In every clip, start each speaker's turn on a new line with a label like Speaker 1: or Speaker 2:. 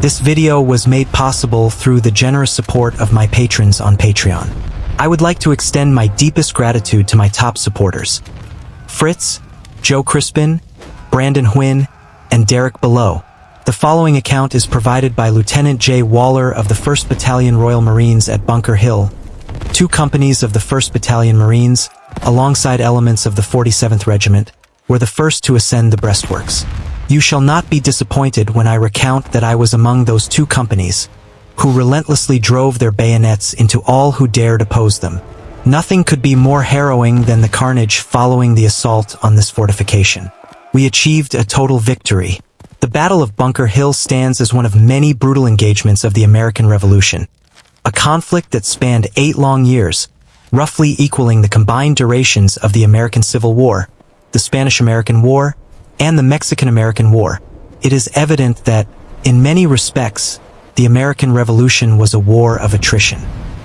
Speaker 1: This video was made possible through the generous support of my patrons on Patreon. I would like to extend my deepest gratitude to my top supporters: Fritz, Joe Crispin, Brandon Huynh, and Derek Below. The following account is provided by Lieutenant J. Waller of the 1st Battalion Royal Marines at Bunker Hill. 2 companies of the 1st Battalion Marines, alongside elements of the 47th Regiment, were the first to ascend the breastworks. You shall not be disappointed when I recount that I was among those 2 companies, who relentlessly drove their bayonets into all who dared oppose them. Nothing could be more harrowing than the carnage following the assault on this fortification. We achieved a total victory. The Battle of Bunker Hill stands as one of many brutal engagements of the American Revolution, a conflict that spanned 8 long years, roughly equaling the combined durations of the American Civil War, the Spanish-American War, and the Mexican-American War. It is evident that, in many respects, the American Revolution was a war of attrition.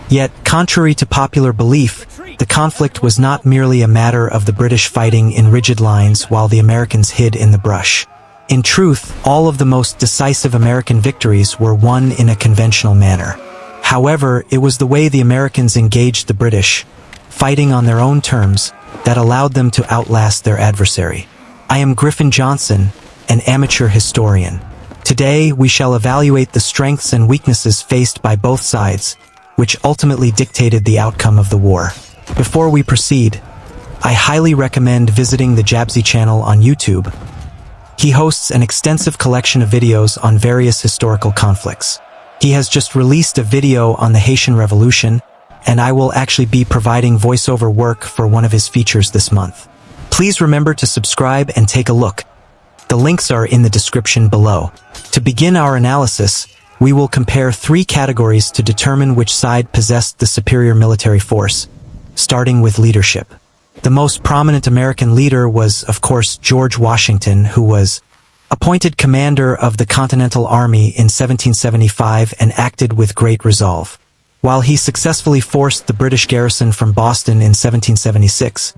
Speaker 1: Yet, contrary to popular belief, the conflict was not merely a matter of the British fighting in rigid lines while the Americans hid in the brush. In truth, all of the most decisive American victories were won in a conventional manner. However, it was the way the Americans engaged the British, fighting on their own terms, that allowed them to outlast their adversary. I am Griffin Johnson, an amateur historian. Today, we shall evaluate the strengths and weaknesses faced by both sides, which ultimately dictated the outcome of the war. Before we proceed, I highly recommend visiting the Jabzy channel on YouTube. He hosts an extensive collection of videos on various historical conflicts. He has just released a video on the Haitian Revolution, and I will actually be providing voiceover work for one of his features this month. Please remember to subscribe and take a look. The links are in the description below. To begin our analysis, we will compare 3 categories to determine which side possessed the superior military force, starting with leadership. The most prominent American leader was, of course, George Washington, who was appointed commander of the Continental Army in 1775 and acted with great resolve. While he successfully forced the British garrison from Boston in 1776,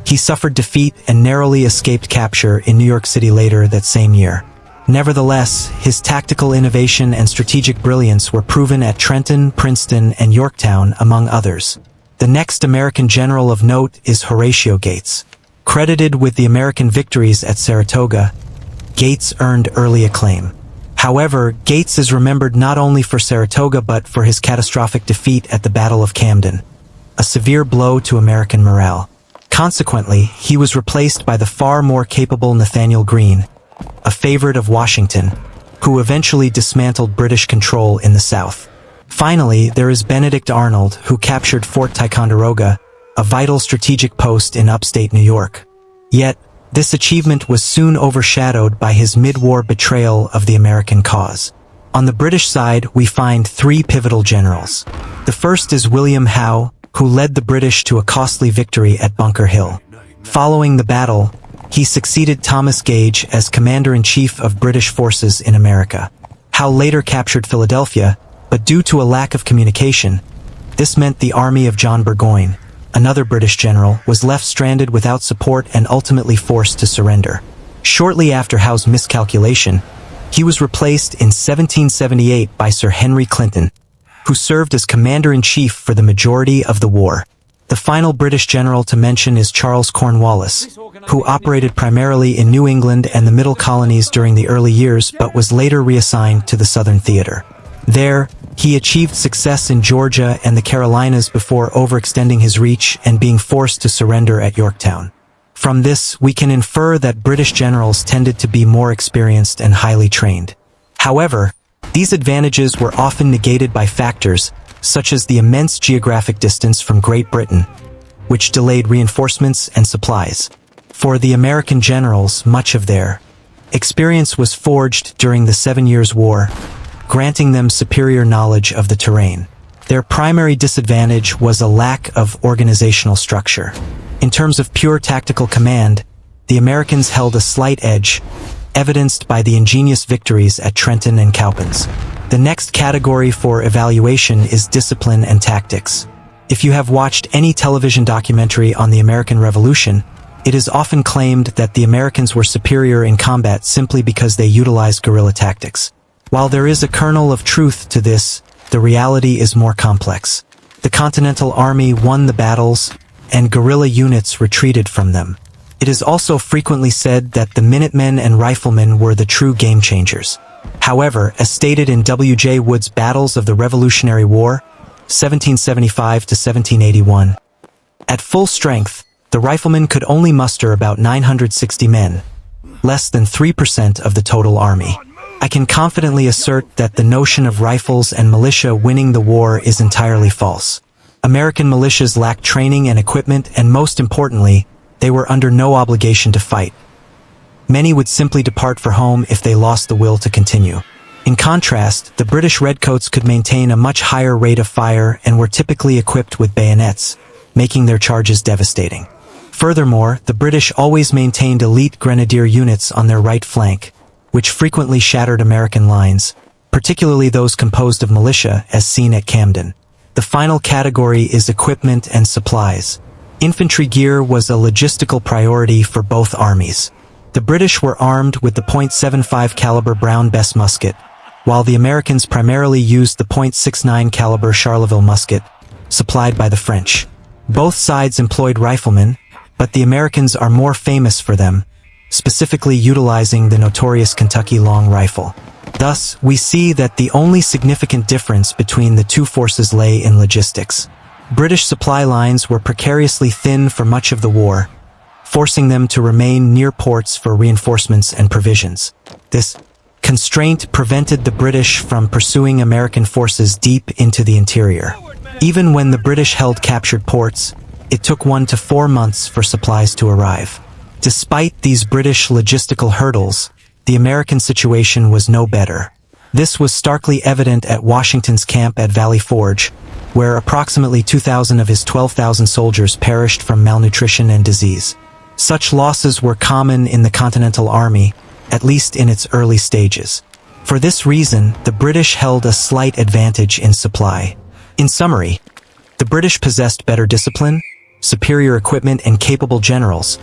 Speaker 1: he suffered defeat and narrowly escaped capture in New York City later that same year. Nevertheless, his tactical innovation and strategic brilliance were proven at Trenton, Princeton, and Yorktown, among others. The next American general of note is Horatio Gates. Credited with the American victories at Saratoga, Gates earned early acclaim. However, Gates is remembered not only for Saratoga but for his catastrophic defeat at the Battle of Camden, a severe blow to American morale. Consequently, he was replaced by the far more capable Nathanael Greene, a favorite of Washington, who eventually dismantled British control in the South. Finally, there is Benedict Arnold, who captured Fort Ticonderoga, a vital strategic post in upstate New York. Yet, this achievement was soon overshadowed by his mid-war betrayal of the American cause. On the British side, we find 3 pivotal generals. The first is William Howe, who led the British to a costly victory at Bunker Hill. Following the battle, he succeeded Thomas Gage as Commander-in-Chief of British forces in America. Howe later captured Philadelphia, but due to a lack of communication, this meant the army of John Burgoyne, another British general, was left stranded without support and ultimately forced to surrender. Shortly after Howe's miscalculation, he was replaced in 1778 by Sir Henry Clinton, who served as Commander-in-Chief for the majority of the war. The final British general to mention is Charles Cornwallis, who operated primarily in New England and the Middle Colonies during the early years but was later reassigned to the Southern Theater. There, he achieved success in Georgia and the Carolinas before overextending his reach and being forced to surrender at Yorktown. From this, we can infer that British generals tended to be more experienced and highly trained. However, these advantages were often negated by factors such as the immense geographic distance from Great Britain, which delayed reinforcements and supplies. For the American generals, much of their experience was forged during the 7 Years' War, granting them superior knowledge of the terrain. Their primary disadvantage was a lack of organizational structure. In terms of pure tactical command, the Americans held a slight edge, evidenced by the ingenious victories at Trenton and Cowpens. The next category for evaluation is discipline and tactics. If you have watched any television documentary on the American Revolution, it is often claimed that the Americans were superior in combat simply because they utilized guerrilla tactics. While there is a kernel of truth to this, the reality is more complex. The Continental Army won the battles, and guerrilla units retreated from them. It is also frequently said that the Minutemen and Riflemen were the true game changers. However, as stated in W.J. Wood's Battles of the Revolutionary War, 1775 to 1781, at full strength, the riflemen could only muster about 960 men, less than 3% of the total army. I can confidently assert that the notion of rifles and militia winning the war is entirely false. American militias lacked training and equipment, and most importantly, they were under no obligation to fight. Many would simply depart for home if they lost the will to continue. In contrast, the British redcoats could maintain a much higher rate of fire and were typically equipped with bayonets, making their charges devastating. Furthermore, the British always maintained elite grenadier units on their right flank, which frequently shattered American lines, particularly those composed of militia, as seen at Camden. The final category is equipment and supplies. Infantry gear was a logistical priority for both armies. The British were armed with the .75 caliber Brown Bess musket, while the Americans primarily used the .69 caliber Charleville musket, supplied by the French. Both sides employed riflemen, but the Americans are more famous for them, specifically utilizing the notorious Kentucky long rifle. Thus, we see that the only significant difference between the two forces lay in logistics. British supply lines were precariously thin for much of the war, forcing them to remain near ports for reinforcements and provisions. This constraint prevented the British from pursuing American forces deep into the interior. Even when the British held captured ports, it took 1 to 4 months for supplies to arrive. Despite these British logistical hurdles, the American situation was no better. This was starkly evident at Washington's camp at Valley Forge, where approximately 2,000 of his 12,000 soldiers perished from malnutrition and disease. Such losses were common in the Continental Army, at least in its early stages. For this reason, the British held a slight advantage in supply. In summary, the British possessed better discipline, superior equipment, and capable generals,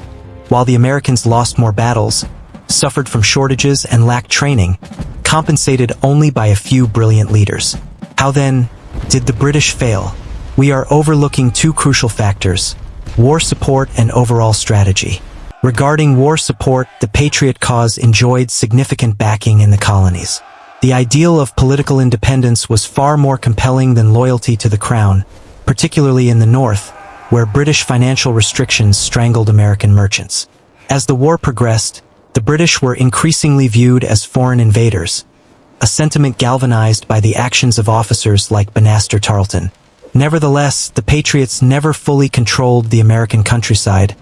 Speaker 1: while the Americans lost more battles, suffered from shortages, and lacked training, compensated only by a few brilliant leaders. How then did the British fail? We are overlooking two crucial factors: war support and overall strategy. Regarding war support, the Patriot cause enjoyed significant backing in the colonies. The ideal of political independence was far more compelling than loyalty to the crown, particularly in the North, where British financial restrictions strangled American merchants. As the war progressed, the British were increasingly viewed as foreign invaders, a sentiment galvanized by the actions of officers like Banastre Tarleton. Nevertheless, the Patriots never fully controlled the American countryside,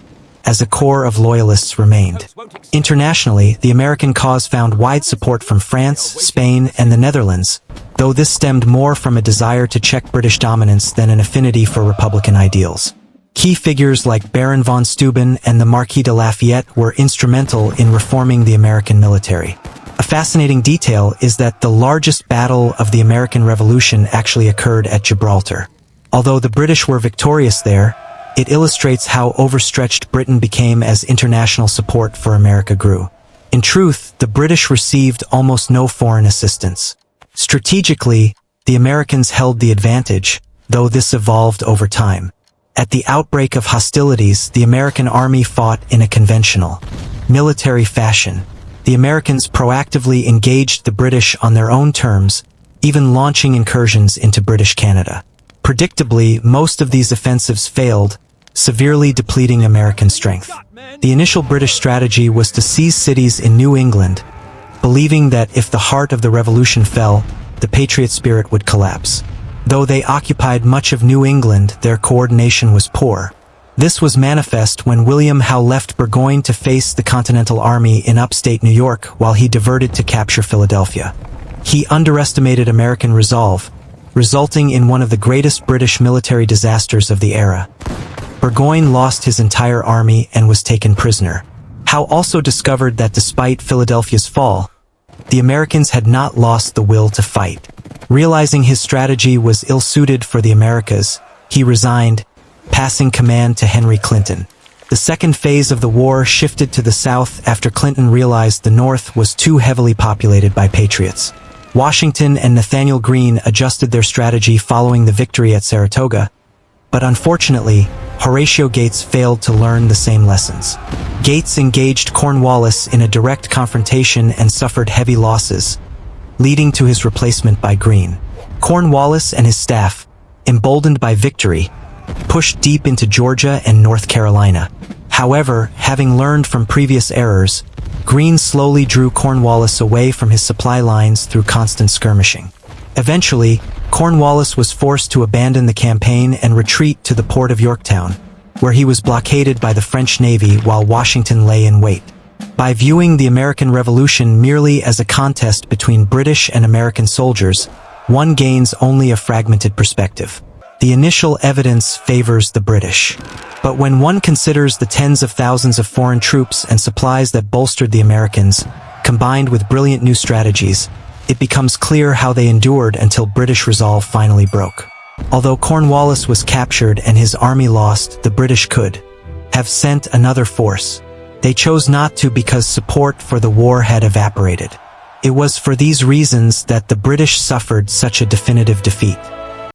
Speaker 1: as a core of loyalists remained. Internationally, the American cause found wide support from France, Spain, and the Netherlands, though this stemmed more from a desire to check British dominance than an affinity for Republican ideals. Key figures like Baron von Steuben and the Marquis de Lafayette were instrumental in reforming the American military. A fascinating detail is that the largest battle of the American Revolution actually occurred at Gibraltar. Although the British were victorious there, it illustrates how overstretched Britain became as international support for America grew. In truth, the British received almost no foreign assistance. Strategically, the Americans held the advantage, though this evolved over time. At the outbreak of hostilities, the American army fought in a conventional, military fashion. The Americans proactively engaged the British on their own terms, even launching incursions into British Canada. Predictably, most of these offensives failed, severely depleting American strength. The initial British strategy was to seize cities in New England, believing that if the heart of the revolution fell, the patriot spirit would collapse. Though they occupied much of New England, their coordination was poor. This was manifest when William Howe left Burgoyne to face the Continental Army in upstate New York while he diverted to capture Philadelphia. He underestimated American resolve, resulting in one of the greatest British military disasters of the era. Burgoyne lost his entire army and was taken prisoner. Howe also discovered that despite Philadelphia's fall, the Americans had not lost the will to fight. Realizing his strategy was ill-suited for the Americas, he resigned, passing command to Henry Clinton. The second phase of the war shifted to the South after Clinton realized the North was too heavily populated by patriots. Washington and Nathaniel Greene adjusted their strategy following the victory at Saratoga, but unfortunately, Horatio Gates failed to learn the same lessons. Gates engaged Cornwallis in a direct confrontation and suffered heavy losses, leading to his replacement by Greene. Cornwallis and his staff, emboldened by victory, pushed deep into Georgia and North Carolina. However, having learned from previous errors, Greene slowly drew Cornwallis away from his supply lines through constant skirmishing. Eventually, Cornwallis was forced to abandon the campaign and retreat to the port of Yorktown, where he was blockaded by the French Navy while Washington lay in wait. By viewing the American Revolution merely as a contest between British and American soldiers, one gains only a fragmented perspective. The initial evidence favors the British. But when one considers the tens of thousands of foreign troops and supplies that bolstered the Americans, combined with brilliant new strategies, it becomes clear how they endured until British resolve finally broke. Although Cornwallis was captured and his army lost, the British could have sent another force. They chose not to because support for the war had evaporated. It was for these reasons that the British suffered such a definitive defeat.